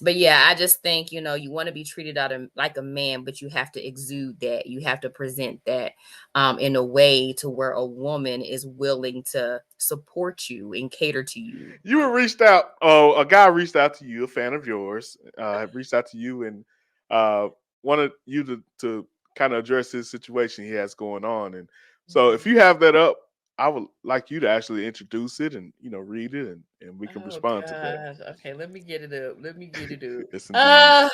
But yeah, I just think, you want to be treated like a man, but you have to exude that. You have to present that in a way to where a woman is willing to support you and cater to you. You were reached out. Oh, a guy reached out to you, a fan of yours, had reached out to you and uh, wanted you to kind of address his situation he has going on. And so, if Mhm. you have that up, I would like you to actually introduce it and read it, and we can Oh respond to that. gosh. Okay, let me get it up. Let me get it up. Yes, indeed.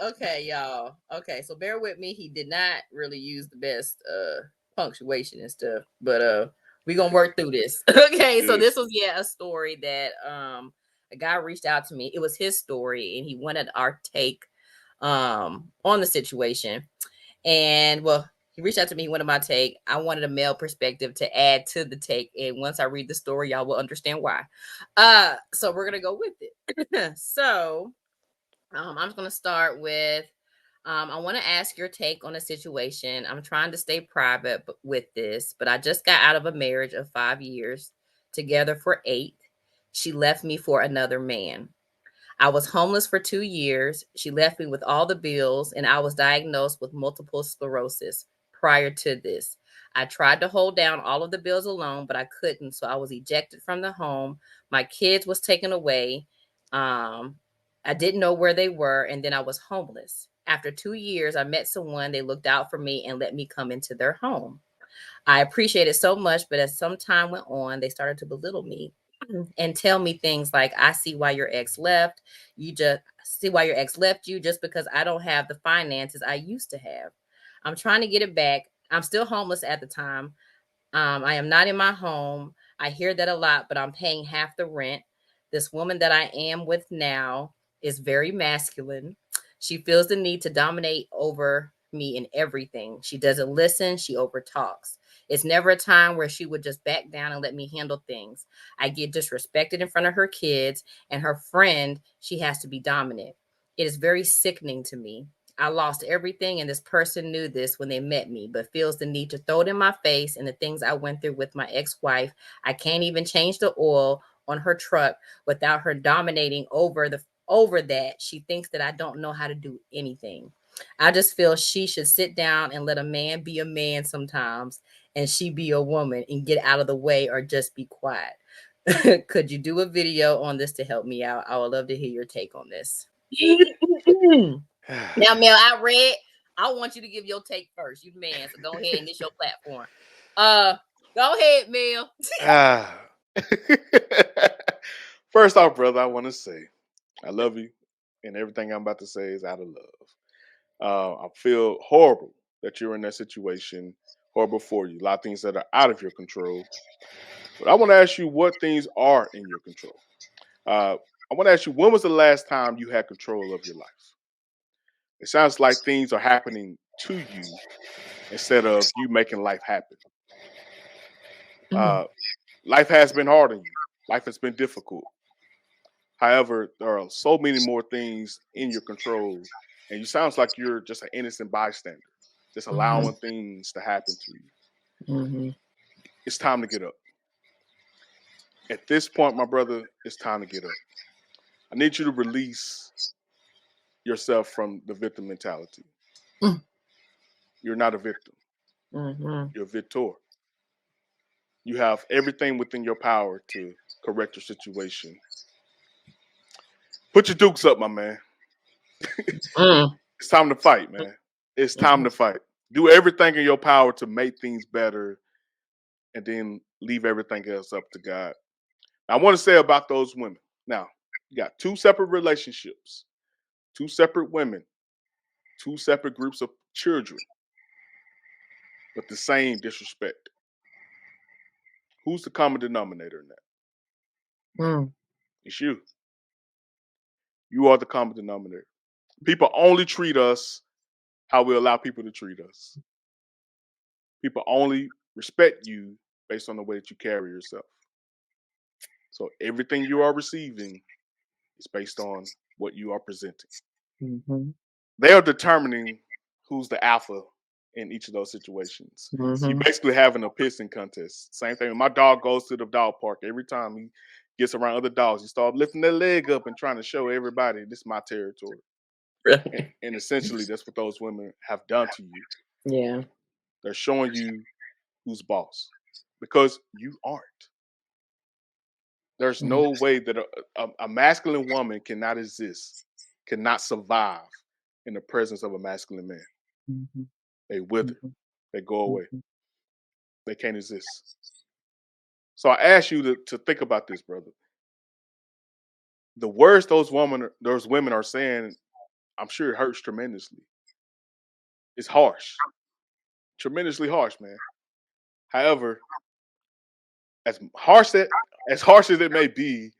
Okay, y'all. Okay, so bear with me. He did not really use the best punctuation and stuff, but we're gonna work through this. Okay, so Good. this was a story that a guy reached out to me. It was his story and he wanted our take on the situation. And well, he reached out to me. He wanted my take. I wanted a male perspective to add to the take. And once I read the story, y'all will understand why. So we're gonna go with it. So I'm just gonna start with. I want to ask your take on a situation. I'm trying to stay private with this, but I just got out of a marriage of 5 years, together for 8. She left me for another man. I was homeless for 2 years. She left me with all the bills, and I was diagnosed with multiple sclerosis prior to this. I tried to hold down all of the bills alone, but I couldn't, so I was ejected from the home. My kids was taken away. Um, I didn't know where they were, and then I was homeless. After 2 years, I met someone. They looked out for me and let me come into their home. I appreciate it so much, but as some time went on, they started to belittle me and tell me things like, I see why your ex left. You just see why your ex left you just because I don't have the finances I used to have. I'm trying to get it back. I'm still homeless at the time. I am not in my home. I hear that a lot, but I'm paying half the rent. This woman that I am with now is very masculine. She feels the need to dominate over me in everything. She doesn't listen, she overtalks. It's never a time where she would just back down and let me handle things. I get disrespected in front of her kids and her friend. She has to be dominant. It is very sickening to me. I lost everything, and this person knew this when they met me, but feels the need to throw it in my face and the things I went through with my ex wife. I can't even change the oil on her truck without her dominating over that. She thinks that I don't know how to do anything. I just feel she should sit down and let a man be a man sometimes, and she be a woman and get out of the way or just be quiet. Could you do a video on this to help me out? I would love to hear your take on this. Now, Mel, I read. I want you to give your take first. You the man, so go ahead and this your platform. Uh, go ahead, Mel. Ah. First off, brother, I want to say I love you, and everything I'm about to say is out of love. I feel horrible that you're in that situation. Horrible for you. A lot of things that are out of your control. But I want to ask you what things are in your control. Uh, I want to ask you, when was the last time you had control of your life? It sounds like things are happening to you instead of you making life happen. Mhm, Uh, Life has been hard on you. Life has been difficult. However, there are so many more things in your control, and you sounds like you're just an innocent bystander, just mhm, allowing things to happen to you. mhm, It's time to get up. At this point, my brother, it's time to get up. I need you to release yourself from the victim mentality. mm, You're not a victim. mhm, You're a victor. You have everything within your power to correct your situation. Put your dukes up, my man. mm, It's time to fight, man. It's time mhm, to fight. Do everything in your power to make things better and then leave everything else up to God. Now, I want to say about those women. Now, you got two separate relationships, two separate women, two separate groups of children, but the same disrespect. Who's the common denominator in that? mm, It's you. You are the common denominator. People only treat us how we allow people to treat us. People only respect you based on the way that you carry yourself. So everything you are receiving is based on what you are presenting. mhm, They are determining who's the alpha in each of those situations. You mhm, basically having a pissing contest. Same thing. My dog goes to the dog park every time he gets around other dogs, he start lifting their leg up and trying to show everybody this is my territory. Right. And essentially, that's what those women have done to you. Yeah. They're showing you who's boss because you aren't. There's Mhm. no way that a masculine woman cannot exist, cannot survive in the presence of a masculine man. Mhm. They wither, Mhm. they go away, Mhm. they can't exist. So I ask you to think about this, brother. The words those women are saying, I'm sure it hurts tremendously. It's harsh, tremendously harsh, man. However, as harsh that as harsh as it may be,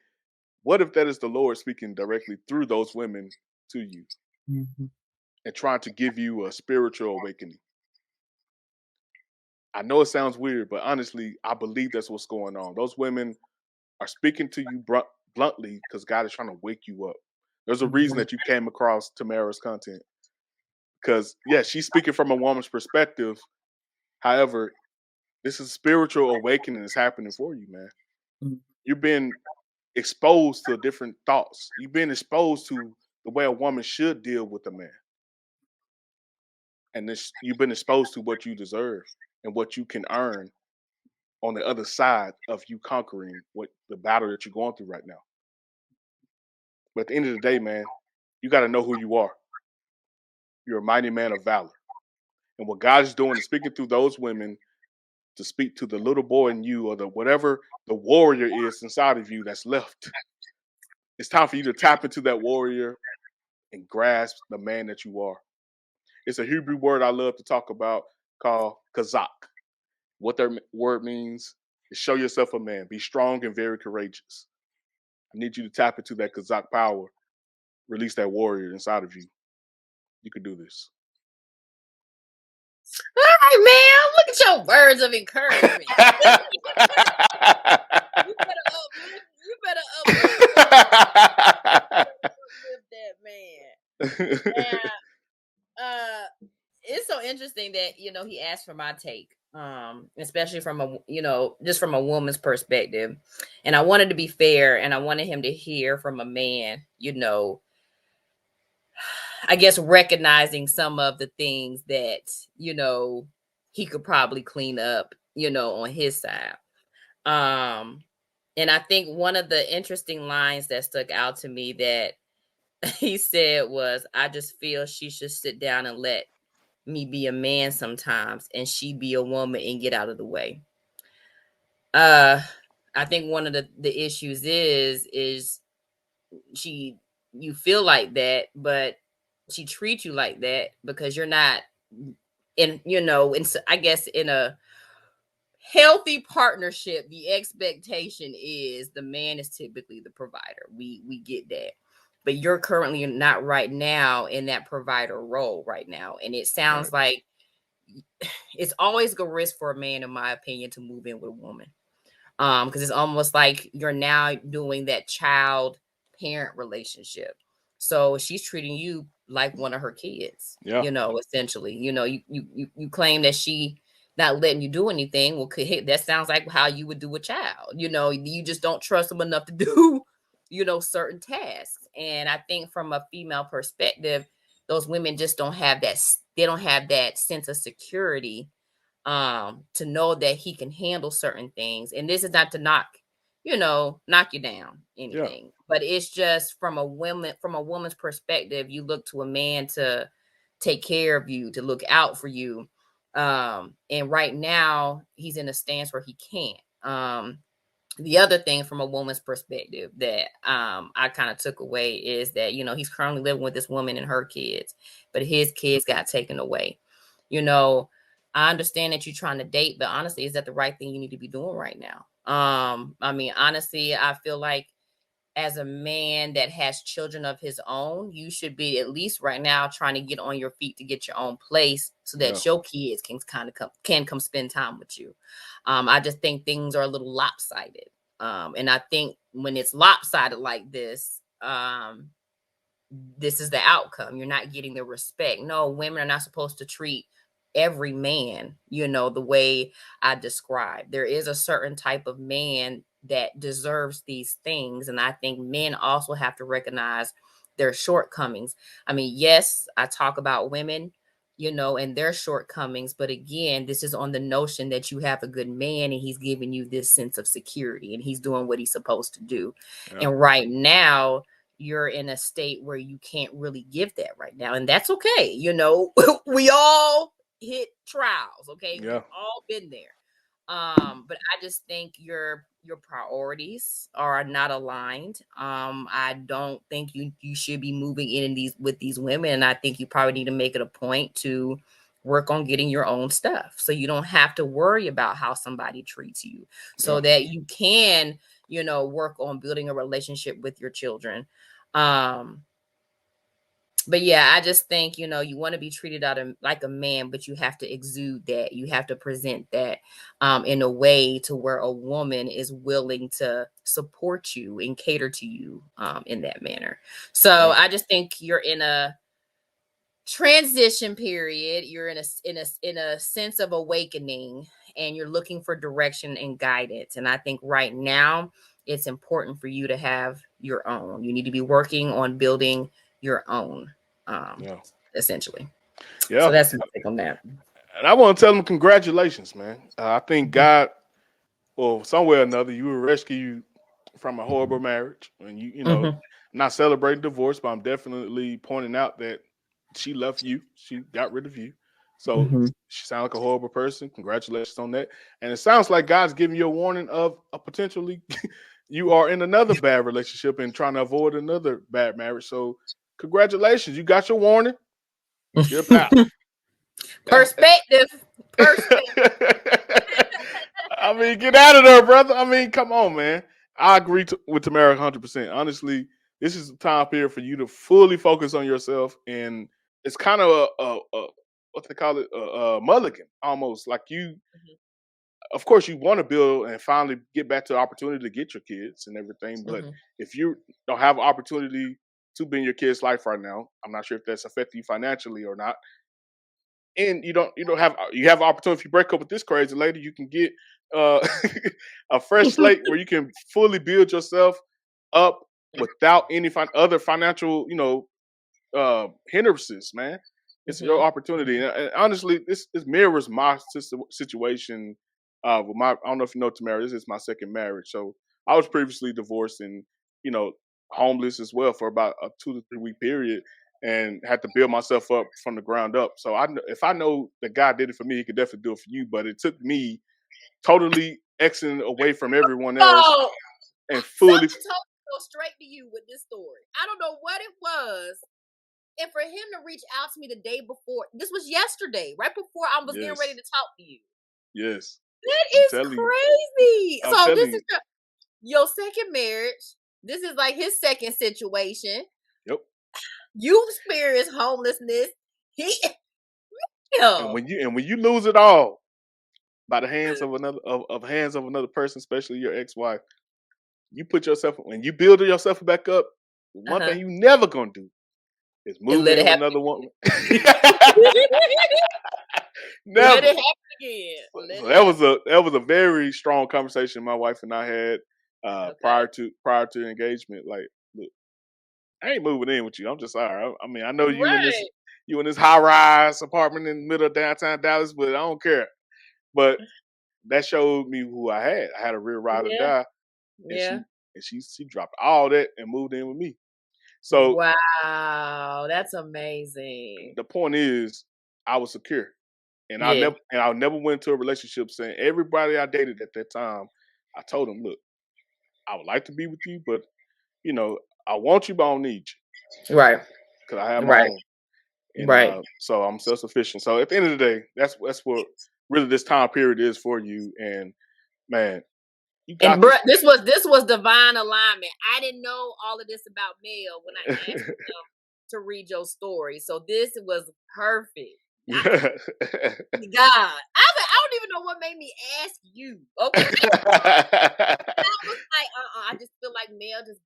what if that is the Lord speaking directly through those women to you Mhm. and trying to give you a spiritual awakening? I know it sounds weird, but honestly, I believe that's what's going on. Those women are speaking to you bluntly because God is trying to wake you up. There's a reason Mhm. that you came across Tamara's content because, yeah, she's speaking from a woman's perspective. However, this is spiritual awakening that's happening for you, man. Mhm. You've been exposed to different thoughts. You've been exposed to the way a woman should deal with a man, and you've been exposed to what you deserve and what you can earn on the other side of you conquering what the battle that you're going through right now. But at the end of the day, man, you got to know who you are. You're a mighty man of valor, and what God is doing is speaking through those women to speak to the little boy in you or the whatever the warrior is inside of you that's left. It's time for you to tap into that warrior and grasp the man that you are. It's a Hebrew word I love to talk about called kazak. What that word means is show yourself a man, be strong and very courageous. I need you to tap into that kazak power, release that warrior inside of you. You can do this. All right, man. Look at your words of encouragement. You better uplift. You better uplift that. You better uplift that man. Now, it's so interesting that he asked for my take, especially from just from a woman's perspective, and I wanted to be fair, and I wanted him to hear from a man. I guess recognizing some of the things that you know he could probably clean up, on his side. Um, and I think one of the interesting lines that stuck out to me that he said was, "I just feel she should sit down and let me be a man sometimes and she be a woman and get out of the way." Uh I think one of the issues is she you feel like that, but she treats you like that because you're not I guess in a healthy partnership, the expectation is the man is typically the provider. We get that. But you're currently not right now in that provider role right now. And it Right. sounds like it's always a risk for a man, in my opinion, to move in with a woman. Because it's almost like you're now doing that child parent relationship. So she's treating you like one of her kids, Yeah. essentially. You claim that she not letting you do anything. Well, hey, that sounds like how you would do a child. You just don't trust them enough to do, certain tasks. And I think from a female perspective, those women just don't have they don't have that sense of security, to know that he can handle certain things. And this is not to knock you down Yeah. anything, but it's just from a woman's perspective, you look to a man to take care of you, to look out for you. And right now he's in a stance where he can't. The other thing from a woman's perspective that I kind of took away is that he's currently living with this woman and her kids, but his kids got taken away. you know I understand that you're trying to date, but honestly, is that the right thing you need to be doing right now? I mean, honestly, I feel like as a man that has children of his own, you should be at least right now trying to get on your feet to get your own place so Yeah. that your kids can come spend time with you. I just think things are a little lopsided. And I think when it's lopsided like this is the outcome. You're not getting the respect. No, women are not supposed to treat every man, the way I described. There is a certain type of man that deserves these things. And I think men also have to recognize their shortcomings. I mean, yes, I talk about women, and their shortcomings, but again, this is on the notion that you have a good man and he's giving you this sense of security and he's doing what he's supposed to do. Yeah. And right now, you're in a state where you can't really give that right now, and that's okay. We all hit trials, okay? Yeah. We've all been there. But I just think your priorities are not aligned. I don't think you should be moving in these with these women, and I think you probably need to make it a point to work on getting your own stuff so you don't have to worry about how somebody treats you, so Yeah. that you can, work on building a relationship with your children. Um, but yeah, I just think, you want to be treated like a man, but you have to exude that. You have to present that in a way to where a woman is willing to support you and cater to you in that manner. So Yeah. I just think you're in a transition period. You're in a sense of awakening, and you're looking for direction and guidance. And I think right now it's important for you to have your own. You need to be working on building your own, um Yeah. essentially. So Yeah. that's my take on that. And I want to tell them congratulations, man. I think Mhm, God, well, somewhere or another, you will rescue you from a horrible marriage. And I'm mhm, not celebrating divorce, but I'm definitely pointing out that she left you. She got rid of you. So mhm. she sounds like a horrible person. Congratulations on that. And it sounds like God's giving you a warning of a potentially you are in another bad relationship and trying to avoid another bad marriage. So congratulations. You got your warning. Get up out. Perspective. Perspective. I mean, get out of there, brother. I mean, come on, man. I agree with Tamara 100%. Honestly, this is the time period for you to fully focus on yourself, and it's kind of a what they call it, a mulligan, almost like you. Mhm, Of course, you want to build and finally get back to the opportunity to get your kids and everything, but mhm, if you don't have opportunity to be in your kid's life right now, I'm not sure if that's affecting you financially or not, and you don't have you have opportunity. If you break up with this crazy lady, you can get uh a fresh slate where you can fully build yourself up without any other financial hindrances, man. It's your mhm, opportunity. mhm, And honestly, this mirrors my situation. With my, I don't know if you know Tamara, this is my second marriage. So I was previously divorced and you know homeless as well for about a 2 to 3 week period, and had to build myself up from the ground up. So if I know that God did it for me, He could definitely do it for you. But it took me totally exiting away from everyone else oh, and fully. something told me to go straight to you with this story. I don't know what it was. And for him to reach out to me the day before, this was yesterday, right before I was getting ready Yes, to talk to you. yes, That I'm is telling you, crazy. I'm So telling this is you. your second marriage. This is like his second situation. Yep. You experienced homelessness. He, And yeah. when you lose it all by the hands of another person, especially your ex-wife, you put yourself when you build yourself back up. One thing Uh-huh. you never gonna do is And move let in it with happen another woman. again. Let Never. it happen again. Let So it happen. that was a very strong conversation my wife and I had Okay. prior to engagement. Like, look, I ain't moving in with you. I'm just sorry. I mean, I know Right. you in this high rise apartment in the middle of downtown Dallas, but I don't care. But that showed me who I had. I had a real ride or Yeah. die, and Yeah. she dropped all that and moved in with me. So Wow. That's amazing. the point is, I was secure, and Yeah. I never went into a relationship saying everybody I dated at that time. I told them, look, I would like to be with you, but you know, I want you, but I don't need you Right. because I have my Right. own, and Right. so I'm self sufficient. So at the end of the day, that's what really this time period is for you. And man, you And got this. this was divine alignment. I didn't know all of this about Mel when I asked him to read your story. So this was perfect. Yeah. God, I don't even know what made me ask you. Okay, I was like, I just feel like Mel just.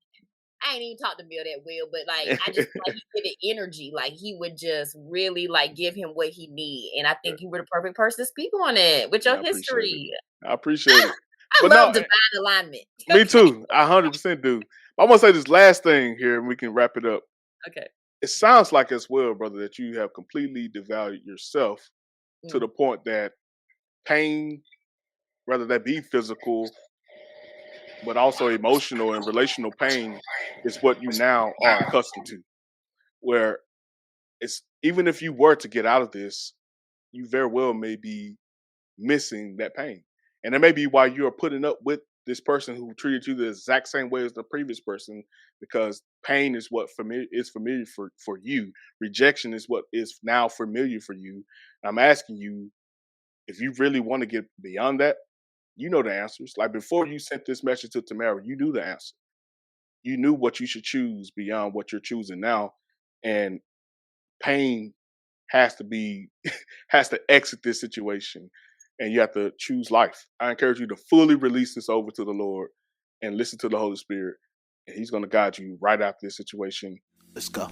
I ain't even talked to Mel that well, but like I just feel like he get the energy, like he would just really like give him what he need, and I think you were the perfect person to speak on it with Yeah, your I appreciate it. history. I appreciate it. I But love no, divine alignment. me too. I 100% do. I'm gonna say this last thing here, and we can wrap it up. Okay. It sounds like as well, brother, that you have completely devalued yourself to Mm. the point that pain, whether that be physical, but also emotional and relational pain, is what you now are accustomed to. Where it's even if you were to get out of this, you very well may be missing that pain. And it may be why you're putting up with this person who treated you the exact same way as the previous person, because pain is what familiar for you. Rejection is what is now familiar for you. I'm asking you, if you really want to get beyond that, you know the answers. Like before you sent this message to Tamara, you knew the answer. You knew what you should choose beyond what you're choosing now. And pain has to be has to exit this situation, and you have to choose life. I encourage you to fully release this over to the Lord and listen to the Holy Spirit, and He's going to guide you right out this situation. Let's go.